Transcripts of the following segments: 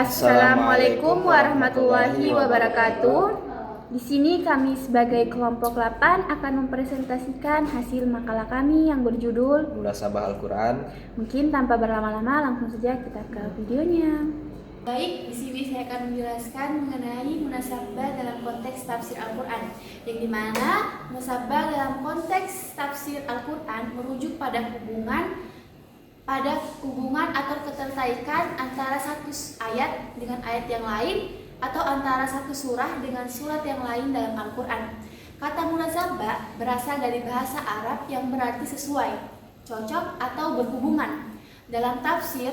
Assalamualaikum warahmatullahi wabarakatuh. Di sini kami sebagai kelompok 8 akan mempresentasikan hasil makalah kami yang berjudul Munasabah Al-Quran. Mungkin tanpa berlama-lama langsung saja kita ke videonya. Baik, di sini saya akan menjelaskan mengenai munasabah dalam konteks tafsir Al-Quran, yang dimana munasabah dalam konteks tafsir Al-Quran merujuk pada hubungan atau keterkaitan antara satu ayat dengan ayat yang lain atau antara satu surah dengan surat yang lain dalam Al-Quran. Kata munasabah berasal dari bahasa Arab yang berarti sesuai, cocok atau berhubungan. Dalam tafsir,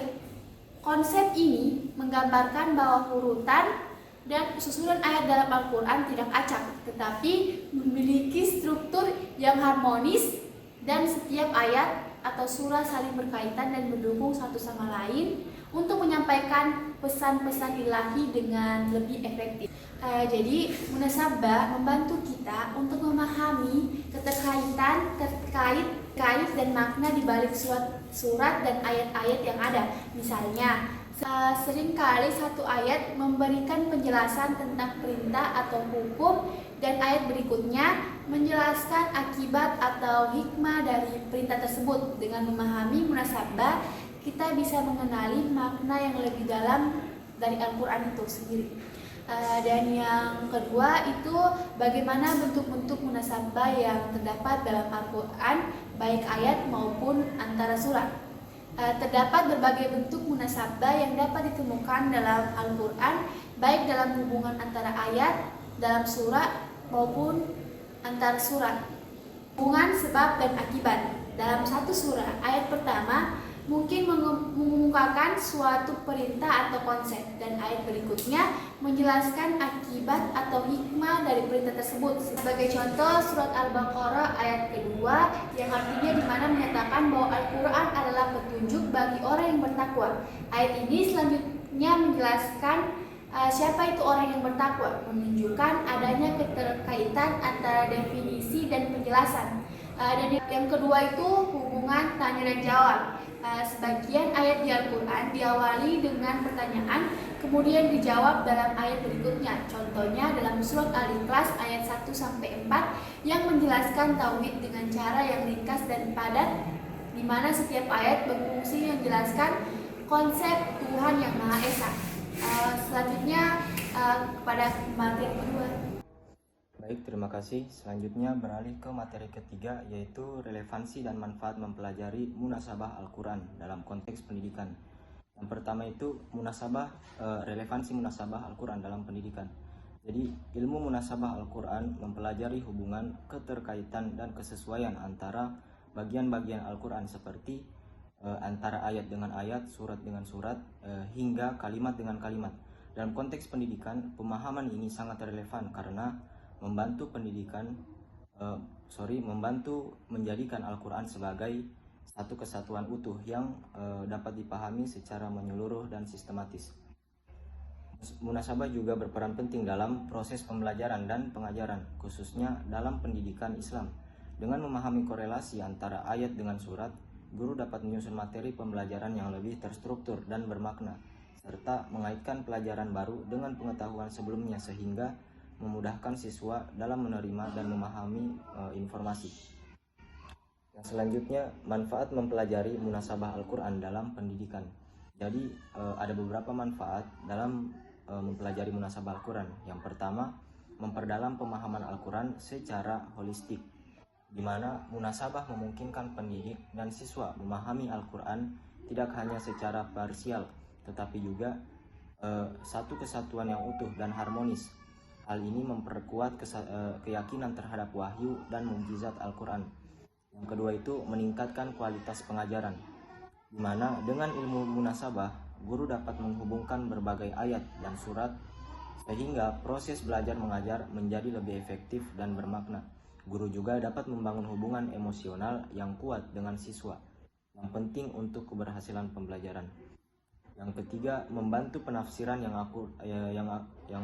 konsep ini menggambarkan bahwa urutan dan susunan ayat dalam Al-Quran tidak acak, tetapi memiliki struktur yang harmonis dan setiap ayat atau surah saling berkaitan dan mendukung satu sama lain untuk menyampaikan pesan-pesan ilahi dengan lebih efektif. Jadi munasabah membantu kita untuk memahami keterkaitan, kait dan makna di balik surat dan ayat-ayat yang ada. Misalnya, seringkali satu ayat memberikan penjelasan tentang perintah atau hukum dan ayat berikutnya menjelaskan akibat atau hikmah dari perintah tersebut. Dengan memahami munasabah, kita bisa mengenali makna yang lebih dalam dari Al-Quran itu sendiri. Dan yang kedua itu bagaimana bentuk-bentuk munasabah yang terdapat dalam Al-Quran, baik ayat maupun antara surat. Terdapat berbagai bentuk munasabah yang dapat ditemukan dalam Al-Quran, baik dalam hubungan antara ayat, dalam surat, maupun antar surat. Hubungan sebab dan akibat. Dalam satu surah, ayat pertama mungkin mengemukakan suatu perintah atau konsep, dan ayat berikutnya menjelaskan akibat atau hikmah dari perintah tersebut. Sebagai contoh, surat Al-Baqarah ayat kedua yang artinya dimana menyatakan bahwa Al-Quran adalah petunjuk bagi orang yang bertakwa. Ayat ini selanjutnya menjelaskan siapa itu orang yang bertakwa, menunjukkan adanya keterkaitan antara definisi dan penjelasan. Dan yang kedua itu hubungan tanya dan jawab. Sebagian ayat di Al-Quran diawali dengan pertanyaan, kemudian dijawab dalam ayat berikutnya. Contohnya dalam surat Al-Ikhlas ayat 1-4 yang menjelaskan tauhid dengan cara yang ringkas dan padat, di mana setiap ayat berfungsi menjelaskan konsep Tuhan yang Maha Esa. Selanjutnya kepada materi kedua. Baik, terima kasih. Selanjutnya beralih ke materi ketiga, yaitu relevansi dan manfaat mempelajari munasabah Al-Quran dalam konteks pendidikan. Yang pertama itu relevansi munasabah Al-Quran dalam pendidikan. Jadi ilmu munasabah Al-Quran mempelajari hubungan, keterkaitan dan kesesuaian antara bagian-bagian Al-Quran seperti antara ayat dengan ayat, surat dengan surat, hingga kalimat dengan kalimat. Dalam konteks pendidikan, pemahaman ini sangat relevan karena membantu menjadikan Al-Quran sebagai satu kesatuan utuh yang dapat dipahami secara menyeluruh dan sistematis. Munasabah juga berperan penting dalam proses pembelajaran dan pengajaran, khususnya dalam pendidikan Islam. Dengan memahami korelasi antara ayat dengan surat, guru dapat menyusun materi pembelajaran yang lebih terstruktur dan bermakna, serta mengaitkan pelajaran baru dengan pengetahuan sebelumnya sehingga memudahkan siswa dalam menerima dan memahami informasi. Yang selanjutnya, manfaat mempelajari munasabah Al-Quran dalam pendidikan. Jadi ada beberapa manfaat dalam mempelajari munasabah Al-Quran. Yang pertama, memperdalam pemahaman Al-Quran secara holistik, di mana munasabah memungkinkan pendidik dan siswa memahami Al-Quran tidak hanya secara parsial, tetapi juga satu kesatuan yang utuh dan harmonis. Hal ini memperkuat keyakinan terhadap wahyu dan mukjizat Al-Quran. Yang kedua itu meningkatkan kualitas pengajaran, di mana dengan ilmu munasabah, guru dapat menghubungkan berbagai ayat dan surat sehingga proses belajar mengajar menjadi lebih efektif dan bermakna. Guru juga dapat membangun hubungan emosional yang kuat dengan siswa, yang penting untuk keberhasilan pembelajaran. Yang ketiga, membantu penafsiran yang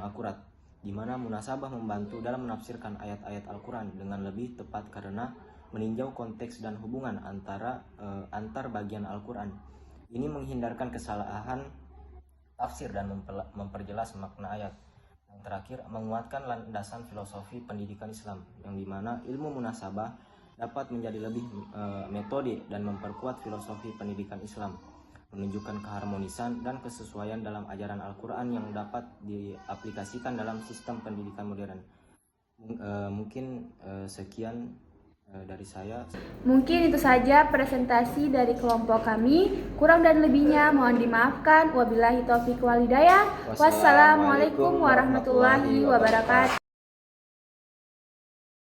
akurat, di mana munasabah membantu dalam menafsirkan ayat-ayat Al-Quran dengan lebih tepat karena meninjau konteks dan hubungan antar bagian Al-Quran. Ini menghindarkan kesalahan tafsir dan memperjelas makna ayat. Yang terakhir, menguatkan landasan filosofi pendidikan Islam, yang dimana ilmu munasabah dapat menjadi lebih metode dan memperkuat filosofi pendidikan Islam, menunjukkan keharmonisan dan kesesuaian dalam ajaran Al-Quran yang dapat diaplikasikan dalam sistem pendidikan modern. Mungkin sekian dari saya. Mungkin itu saja presentasi dari kelompok kami. Kurang dan lebihnya mohon dimaafkan. Wabillahi taufiq wal hidayah. Wassalamualaikum warahmatullahi wabarakatuh.